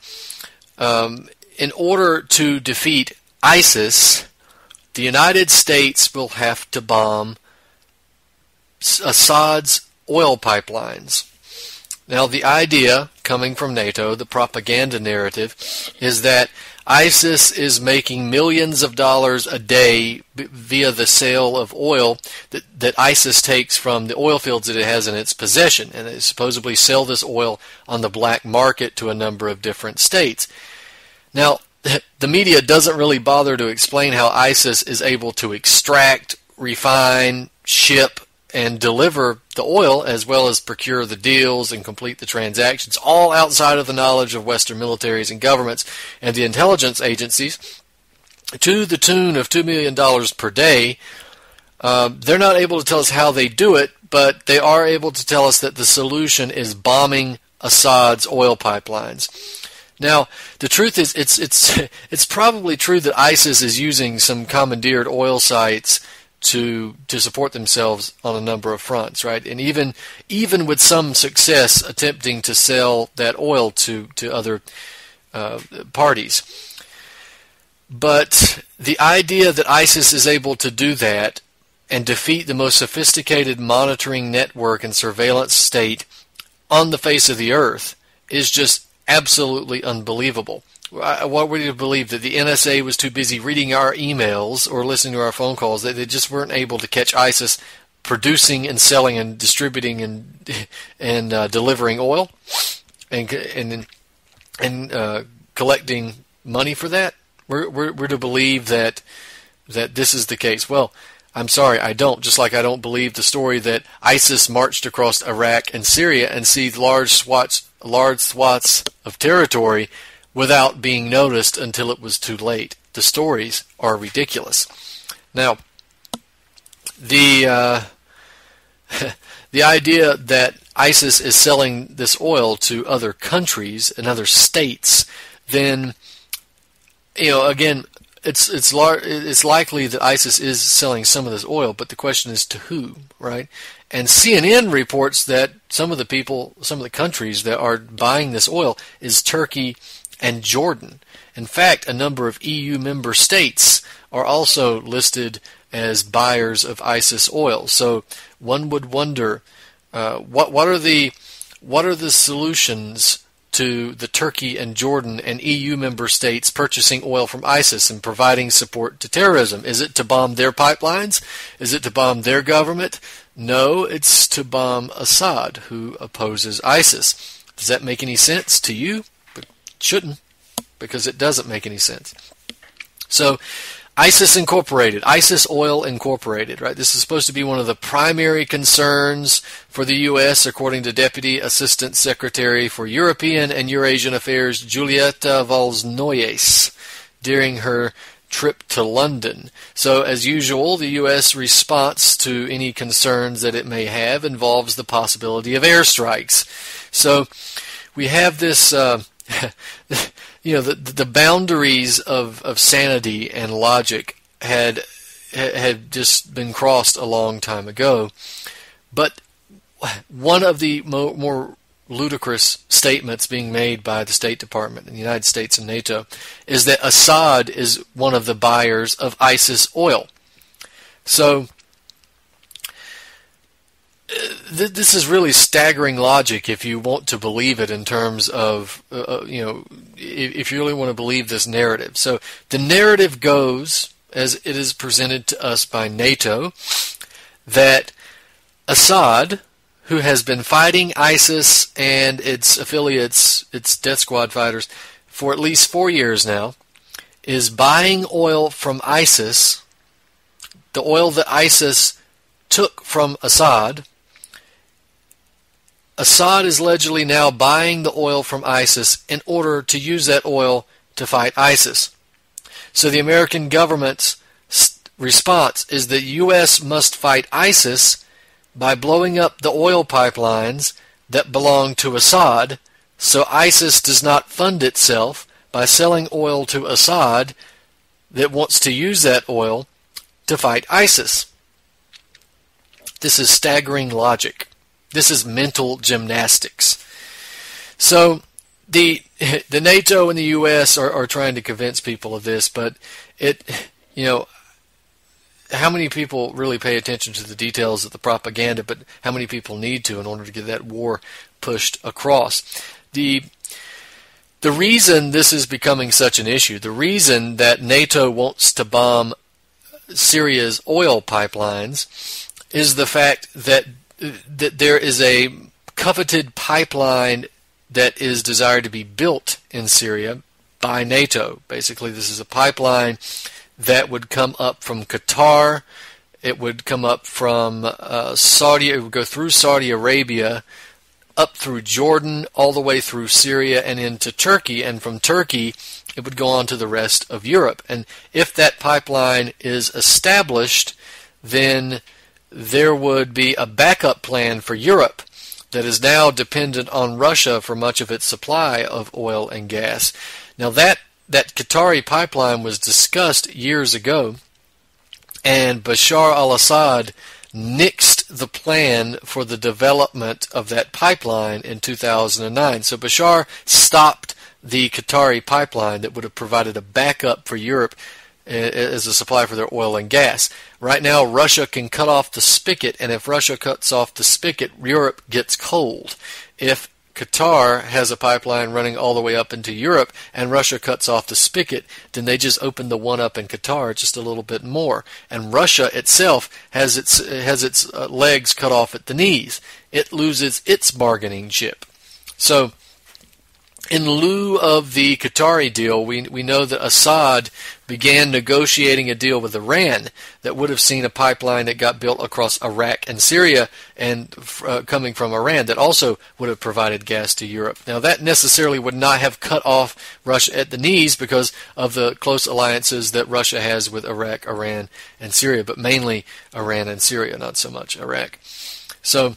in order to defeat ISIS, the United States will have to bomb Assad's oil pipelines. Now, the idea coming from NATO, the propaganda narrative, is that ISIS is making millions of dollars a day via the sale of oil that ISIS takes from the oil fields that it has in its possession, and they supposedly sell this oil on the black market to a number of different states. Now, the media doesn't really bother to explain how ISIS is able to extract, refine, ship, and deliver the oil, as well as procure the deals and complete the transactions, all outside of the knowledge of Western militaries and governments and the intelligence agencies, to the tune of $2 million per day. They're not able to tell us how they do it, but they are able to tell us that the solution is bombing Assad's oil pipelines. Now, the truth is, it's probably true that ISIS is using some commandeered oil sites to support themselves on a number of fronts, right? And even with some success attempting to sell that oil to other parties. But the idea that ISIS is able to do that and defeat the most sophisticated monitoring network and surveillance state on the face of the earth is just absolutely unbelievable. What would you believe, that the NSA was too busy reading our emails or listening to our phone calls, that they just weren't able to catch ISIS producing and selling and distributing and delivering oil and collecting money for that? We're to believe that this is the case. Well, I'm sorry, I don't. Just like I don't believe the story that ISIS marched across Iraq and Syria and seized large swaths of territory without being noticed until it was too late. The stories are ridiculous. Now, the the idea that ISIS is selling this oil to other countries and other states, then, again, it's likely that ISIS is selling some of this oil, but the question is to who, right? And CNN reports that some of the countries that are buying this oil is Turkey and Jordan. In fact, a number of EU member states are also listed as buyers of ISIS oil. So one would wonder, what are the solutions to the Turkey and Jordan and EU member states purchasing oil from ISIS and providing support to terrorism? Is it to bomb their pipelines? Is it to bomb their government? No, it's to bomb Assad, who opposes ISIS. Does that make any sense to you? It shouldn't, because it doesn't make any sense. So, ISIS Incorporated, ISIS Oil Incorporated, right? This is supposed to be one of the primary concerns for the U.S., according to Deputy Assistant Secretary for European and Eurasian Affairs Julieta Valsnoyes during her trip to London. So, as usual, the U.S. response to any concerns that it may have involves the possibility of airstrikes. So, we have this... the boundaries of sanity and logic had just been crossed a long time ago. But one of the more ludicrous statements being made by the State Department in the United States and NATO is that Assad is one of the buyers of ISIS oil. So this is really staggering logic if you want to believe it in terms of, if you really want to believe this narrative. So the narrative goes, as it is presented to us by NATO, that Assad, who has been fighting ISIS and its affiliates, its death squad fighters, for at least 4 years now, is buying oil from ISIS, the oil that ISIS took from Assad. Assad is allegedly now buying the oil from ISIS in order to use that oil to fight ISIS. So the American government's response is that the U.S. must fight ISIS by blowing up the oil pipelines that belong to Assad, so ISIS does not fund itself by selling oil to Assad that wants to use that oil to fight ISIS. This is staggering logic. This is mental gymnastics. So the NATO and the U.S. are trying to convince people of this, but how many people really pay attention to the details of the propaganda, but how many people need to in order to get that war pushed across? The reason this is becoming such an issue, the reason that NATO wants to bomb Syria's oil pipelines, is the fact that there is a coveted pipeline that is desired to be built in Syria by NATO. Basically, this is a pipeline that would come up from Qatar. It would come up from Saudi. It would go through Saudi Arabia, up through Jordan, all the way through Syria and into Turkey. And from Turkey, it would go on to the rest of Europe. And if that pipeline is established, then there would be a backup plan for Europe that is now dependent on Russia for much of its supply of oil and gas. Now that Qatari pipeline was discussed years ago, and Bashar al-Assad nixed the plan for the development of that pipeline in 2009. So Bashar stopped the Qatari pipeline that would have provided a backup for Europe as a supply for their oil and gas. Right now, Russia can cut off the spigot, and if Russia cuts off the spigot, Europe gets cold. If Qatar has a pipeline running all the way up into Europe, and Russia cuts off the spigot, then they just open the one up in Qatar just a little bit more. And Russia itself has its legs cut off at the knees. It loses its bargaining chip. So in lieu of the Qatari deal, we know that Assad began negotiating a deal with Iran that would have seen a pipeline that got built across Iraq and Syria and coming from Iran that also would have provided gas to Europe. Now, that necessarily would not have cut off Russia at the knees because of the close alliances that Russia has with Iraq, Iran, and Syria, but mainly Iran and Syria, not so much Iraq. So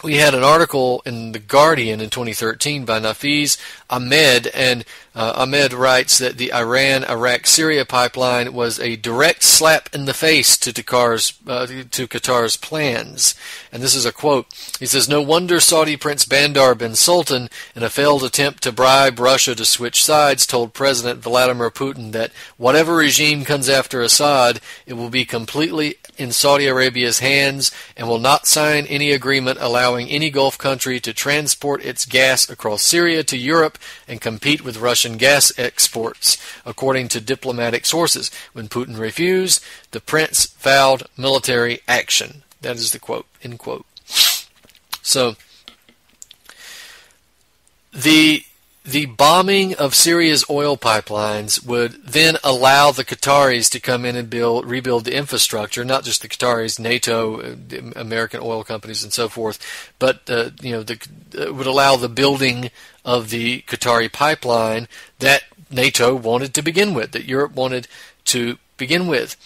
we had an article in The Guardian in 2013 by Nafiz Ahmed, and Ahmed writes that the Iran-Iraq-Syria pipeline was a direct slap in the face to Qatar's plans. And this is a quote. He says, "No wonder Saudi Prince Bandar bin Sultan, in a failed attempt to bribe Russia to switch sides, told President Vladimir Putin that whatever regime comes after Assad, it will be completely in Saudi Arabia's hands and will not sign any agreement allowing any Gulf country to transport its gas across Syria to Europe and compete with Russian gas exports, according to diplomatic sources. When Putin refused, the prince vowed military action." That is the quote, end quote. So, the bombing of Syria's oil pipelines would then allow the Qataris to come in and rebuild the infrastructure, not just the Qataris, NATO, the American oil companies, and so forth, but it would allow the building of the Qatari pipeline that NATO wanted to begin with, that Europe wanted to begin with.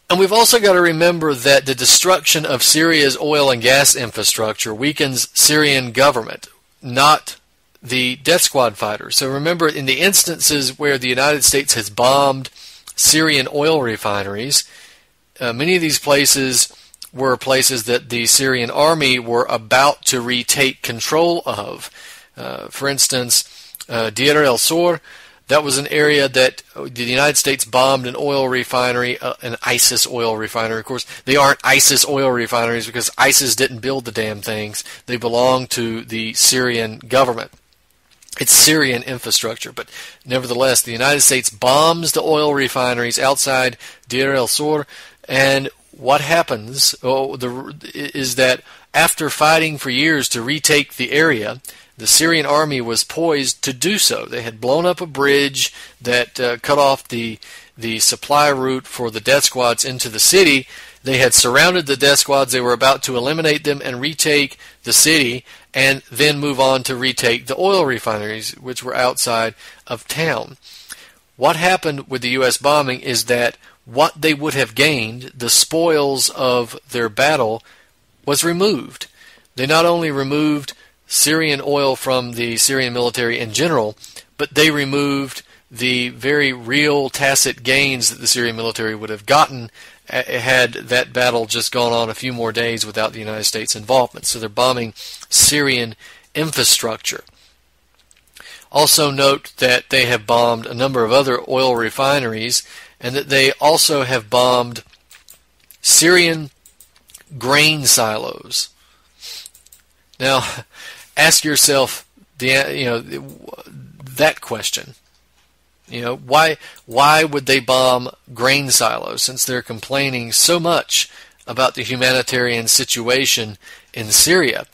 And we've also got to remember that the destruction of Syria's oil and gas infrastructure weakens Syrian government, not the death squad fighters. So remember, in the instances where the United States has bombed Syrian oil refineries, many of these places were places that the Syrian army were about to retake control of. For instance, Deir el-Zor, that was an area that the United States bombed an oil refinery, an ISIS oil refinery. Of course, they aren't ISIS oil refineries because ISIS didn't build the damn things. They belong to the Syrian government. It's Syrian infrastructure, but nevertheless, the United States bombs the oil refineries outside Deir el-Zor, and what happens is that after fighting for years to retake the area, the Syrian army was poised to do so. They had blown up a bridge that cut off the supply route for the death squads into the city. They had surrounded the death squads. They were about to eliminate them and retake the city and then move on to retake the oil refineries, which were outside of town. What happened with the U.S. bombing is that what they would have gained, the spoils of their battle, was removed. They not only removed Syrian oil from the Syrian military in general, but they removed the very real tacit gains that the Syrian military would have gotten had that battle just gone on a few more days without the United States involvement. So they're bombing Syrian infrastructure. Also note that they have bombed a number of other oil refineries and that they also have bombed Syrian grain silos. Now, ask yourself that question. Why would they bomb grain silos since they're complaining so much about the humanitarian situation in Syria?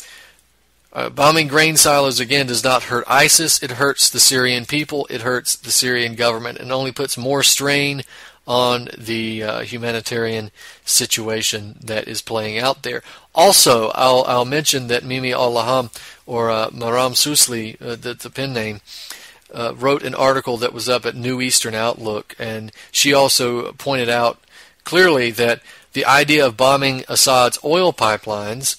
Bombing grain silos, again, does not hurt ISIS. It hurts the Syrian people. It hurts the Syrian government and only puts more strain on the humanitarian situation that is playing out there. Also, I'll mention that Mimi al-Laham, or Maram Susli, that's the pen name, wrote an article that was up at New Eastern Outlook, and she also pointed out clearly that the idea of bombing Assad's oil pipelines,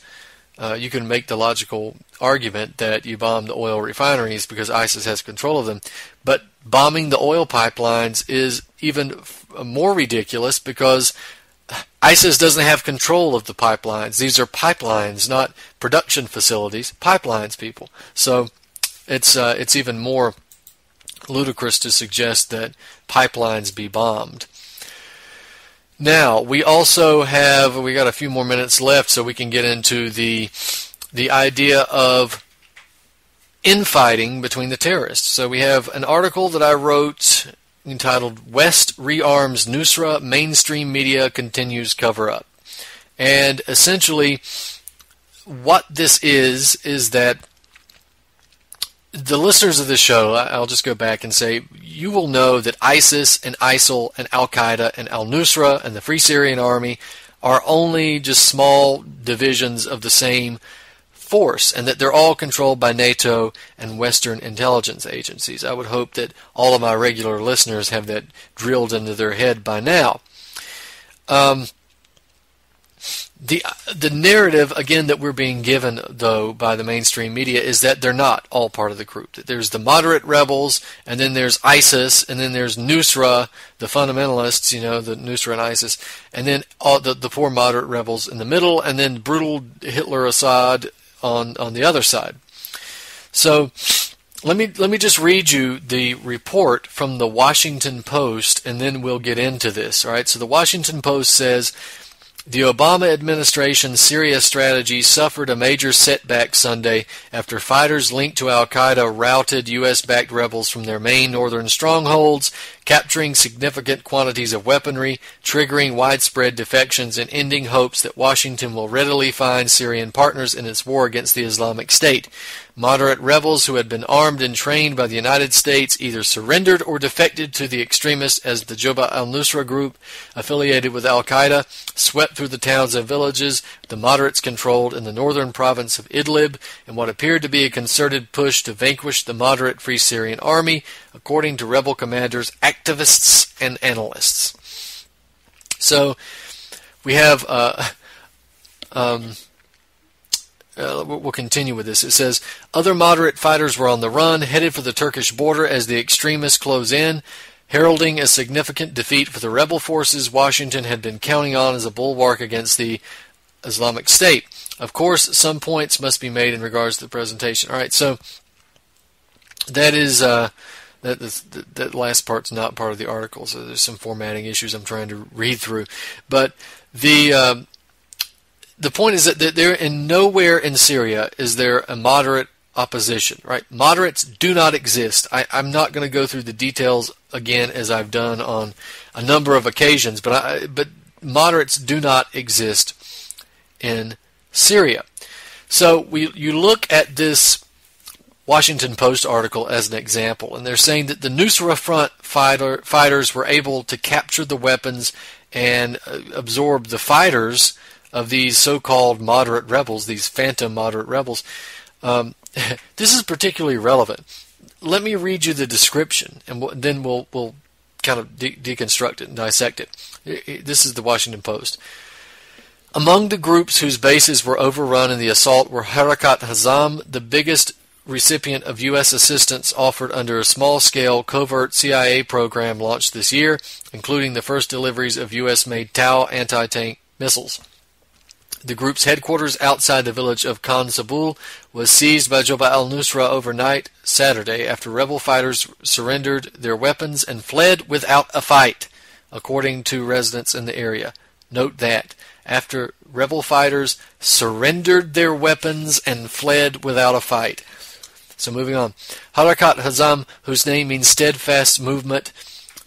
you can make the logical argument that you bomb the oil refineries because ISIS has control of them, but bombing the oil pipelines is even more ridiculous because ISIS doesn't have control of the pipelines. These are pipelines, not production facilities. Pipelines, people. So it's even more ludicrous to suggest that pipelines be bombed. Now, we also have, we got a few more minutes left so we can get into the idea of infighting between the terrorists. So we have an article that I wrote entitled West Rearms Nusra, Mainstream Media Continues Cover-Up. And essentially what this is that the listeners of this show, I'll just go back and say, you will know that ISIS and ISIL and Al-Qaeda and al-Nusra and the Free Syrian Army are only just small divisions of the same force, and that they're all controlled by NATO and Western intelligence agencies. I would hope that all of my regular listeners have that drilled into their head by now. The narrative, again, that we're being given, though, by the mainstream media is that they're not all part of the group. That there's the moderate rebels, and then there's ISIS, and then there's Nusra, the fundamentalists, the Nusra and ISIS, and then all the poor moderate rebels in the middle, and then brutal Hitler Assad on the other side. So let me just read you the report from the Washington Post, and then we'll get into this. All right. So the Washington Post says, the Obama administration's Syria strategy suffered a major setback Sunday after fighters linked to al-Qaeda routed U.S.-backed rebels from their main northern strongholds, capturing significant quantities of weaponry, triggering widespread defections, and ending hopes that Washington will readily find Syrian partners in its war against the Islamic State. Moderate rebels who had been armed and trained by the United States either surrendered or defected to the extremists as the Jabhat al-Nusra group, affiliated with al-Qaeda, swept through the towns and villages the moderates controlled in the northern province of Idlib in what appeared to be a concerted push to vanquish the moderate Free Syrian Army, according to rebel commanders, activists, and analysts. So we have we'll continue with this. It says, other moderate fighters were on the run, headed for the Turkish border as the extremists close in, heralding a significant defeat for the rebel forces Washington had been counting on as a bulwark against the Islamic State. Of course, some points must be made in regards to the presentation. All right, so that is that last part's not part of the article, so there's some formatting issues I'm trying to read through. But the point is that there in nowhere in Syria is there a moderate opposition, right? Moderates do not exist. I'm not going to go through the details again as I've done on a number of occasions, but moderates do not exist in Syria. So you look at this Washington Post article as an example, and they're saying that the Nusra Front fighters were able to capture the weapons and absorb the fighters of these so-called moderate rebels, these phantom moderate rebels. This is particularly relevant. Let me read you the description, and then we'll kind of deconstruct it and dissect it. This is the Washington Post. Among the groups whose bases were overrun in the assault were Harakat Hazam, the biggest recipient of U.S. assistance offered under a small-scale covert CIA program launched this year, including the first deliveries of U.S.-made Tau anti-tank missiles. The group's headquarters outside the village of Khan Sabul was seized by Jabhat al-Nusra overnight Saturday after rebel fighters surrendered their weapons and fled without a fight, according to residents in the area. Note that. After rebel fighters surrendered their weapons and fled without a fight. So moving on. Harakat Hazam, whose name means steadfast movement,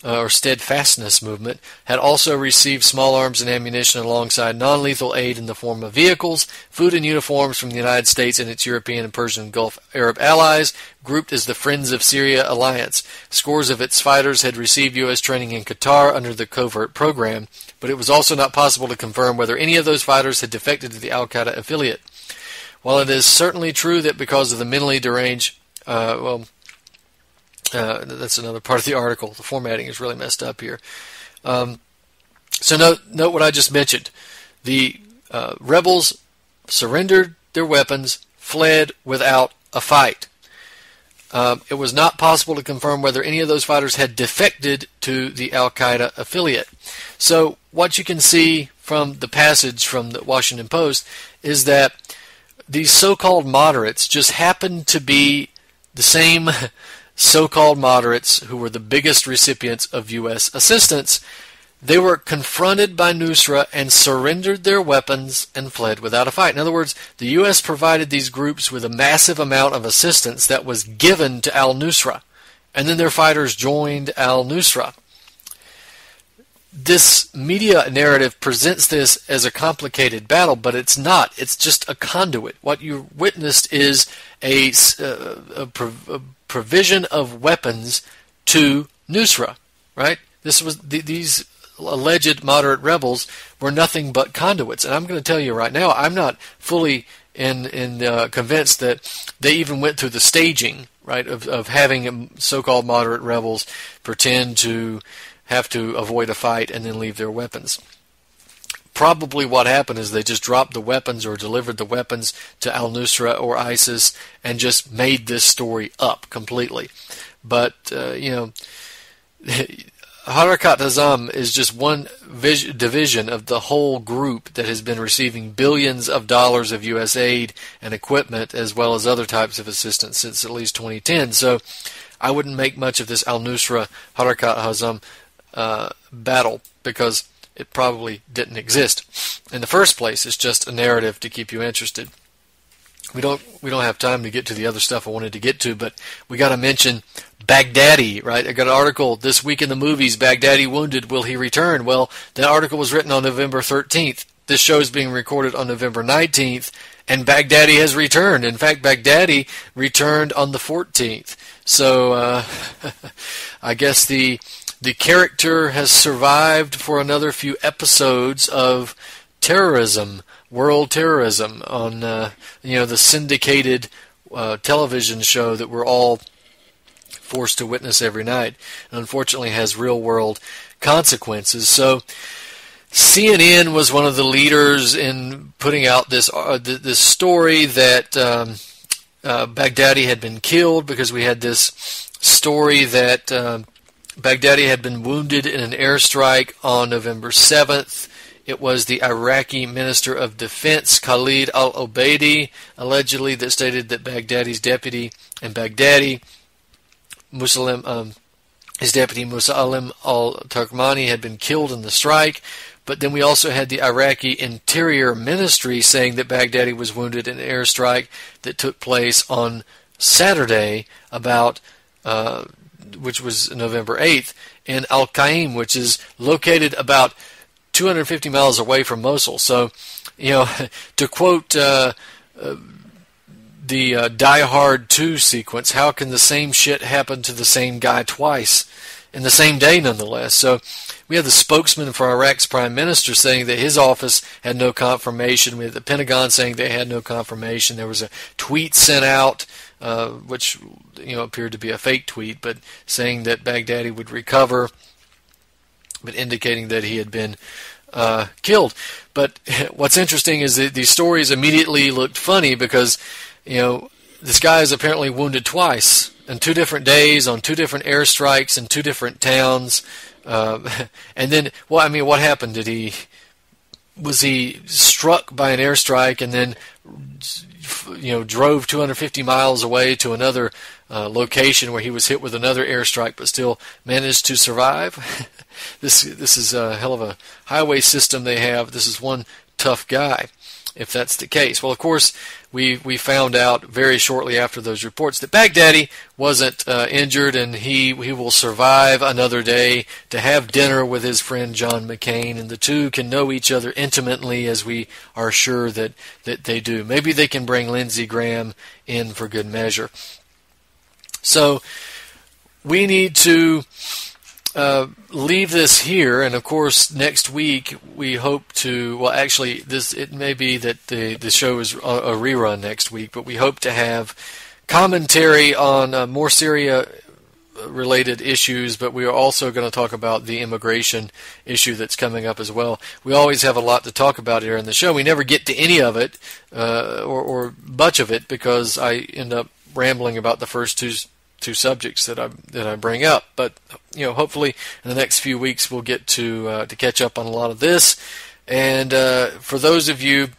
or steadfastness movement, had also received small arms and ammunition alongside non-lethal aid in the form of vehicles, food and uniforms from the United States and its European and Persian Gulf Arab allies, grouped as the Friends of Syria Alliance. Scores of its fighters had received U.S. training in Qatar under the covert program, but it was also not possible to confirm whether any of those fighters had defected to the al-Qaeda affiliate. While it is certainly true that because of the mentally deranged, that's another part of the article. The formatting is really messed up here. So note what I just mentioned. The rebels surrendered their weapons, fled without a fight. It was not possible to confirm whether any of those fighters had defected to the al-Qaeda affiliate. So what you can see from the passage from the Washington Post is that these so-called moderates just happened to be the same so-called moderates who were the biggest recipients of U.S. assistance. They were confronted by Nusra and surrendered their weapons and fled without a fight. In other words, the U.S. provided these groups with a massive amount of assistance that was given to al-Nusra, and then their fighters joined al-Nusra. this media narrative presents this as a complicated battle, but it's not. It's just a conduit. What you witnessed is a provision of weapons to Nusra, right? This was these alleged moderate rebels were nothing but conduits. And I'm going to tell you right now, I'm not fully convinced that they even went through the staging, right, of having so-called moderate rebels pretend to have to avoid a fight and then leave their weapons. Probably what happened is they just dropped the weapons or delivered the weapons to al-Nusra or ISIS and just made this story up completely. But, Harakat Hazam is just one division of the whole group that has been receiving billions of dollars of U.S. aid and equipment as well as other types of assistance since at least 2010. So I wouldn't make much of this al-Nusra Harakat Hazam battle because it probably didn't exist in the first place. It's just a narrative to keep you interested. We don't have time to get to the other stuff I wanted to get to, but we got to mention Baghdadi, right? I got an article this week in the movies. Baghdadi wounded, will he return? Well, that article was written on November 13th. This show is being recorded on November 19th, and Baghdadi has returned. In fact, Baghdadi returned on the 14th. So I guess the character has survived for another few episodes of terrorism, world terrorism, on the syndicated television show that we're all forced to witness every night, and unfortunately has real world consequences. So CNN was one of the leaders in putting out this story that Baghdadi had been killed, because we had this story that Baghdadi had been wounded in an airstrike on November 7th. It was the Iraqi Minister of Defense, Khalid al-Obeidi, allegedly, that stated that Baghdadi's deputy in Baghdadi, his deputy Musallim al-Turkmani, had been killed in the strike. But then we also had the Iraqi Interior Ministry saying that Baghdadi was wounded in an airstrike that took place on Saturday, which was November 8th, in Al-Qaim, which is located about 250 miles away from Mosul. So, to quote the Die Hard 2 sequence, how can the same shit happen to the same guy twice in the same day nonetheless? So we have the spokesman for Iraq's prime minister saying that his office had no confirmation. We have the Pentagon saying they had no confirmation. There was a tweet sent out, which appeared to be a fake tweet, but saying that Baghdadi would recover, but indicating that he had been killed. But what's interesting is that these stories immediately looked funny because, this guy is apparently wounded twice on 2 different days, on 2 different airstrikes in 2 different towns. And then, what happened? Was he struck by an airstrike and then, drove 250 miles away to another location where he was hit with another airstrike, but still managed to survive? This is a hell of a highway system they have. This is one tough guy, if that's the case. Well, of course, we found out very shortly after those reports that Baghdadi wasn't injured, and he will survive another day to have dinner with his friend John McCain, and the two can know each other intimately, as we are sure that they do. Maybe they can bring Lindsey Graham in for good measure. So we need to leave this here, and of course next week we hope to, it may be that the show is a rerun next week, but we hope to have commentary on more Syria related issues, but we are also going to talk about the immigration issue that's coming up as well. We always have a lot to talk about here in the show. We never get to any of it or much of it because I end up rambling about the first two subjects that I bring up. But hopefully in the next few weeks we'll get to catch up on a lot of this. And for those of you,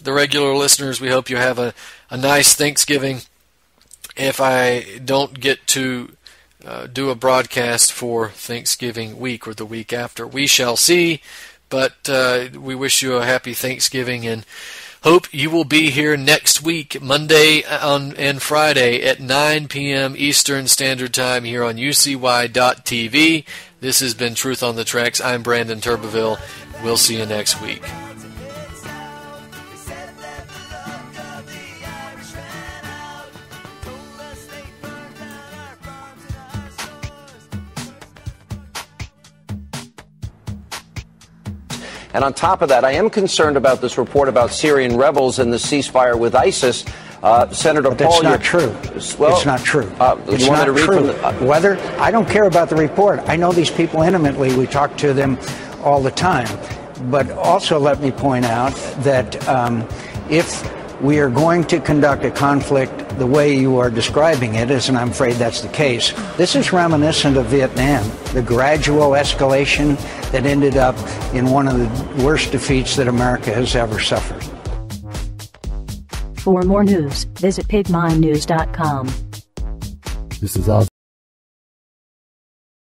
the regular listeners, we hope you have a nice Thanksgiving. If I don't get to do a broadcast for Thanksgiving week or the week after, we shall see. But we wish you a happy Thanksgiving and hope you will be here next week, Monday and Friday at 9 p.m. Eastern Standard Time here on UCY.TV. This has been Truth on the Tracks. I'm Brandon Turbeville. We'll see you next week. And on top of that, I am concerned about this report about Syrian rebels and the ceasefire with ISIS. Senator Paul, that's not true. Well, it's not true. It's not true. Whether I don't care about the report. I know these people intimately. We talk to them all the time. But also, let me point out that if we are going to conduct a conflict the way you are describing it, and I'm afraid that's the case, this is reminiscent of Vietnam, the gradual escalation that ended up in one of the worst defeats that America has ever suffered. For more news, visit pigminenews.com. This is Ozzy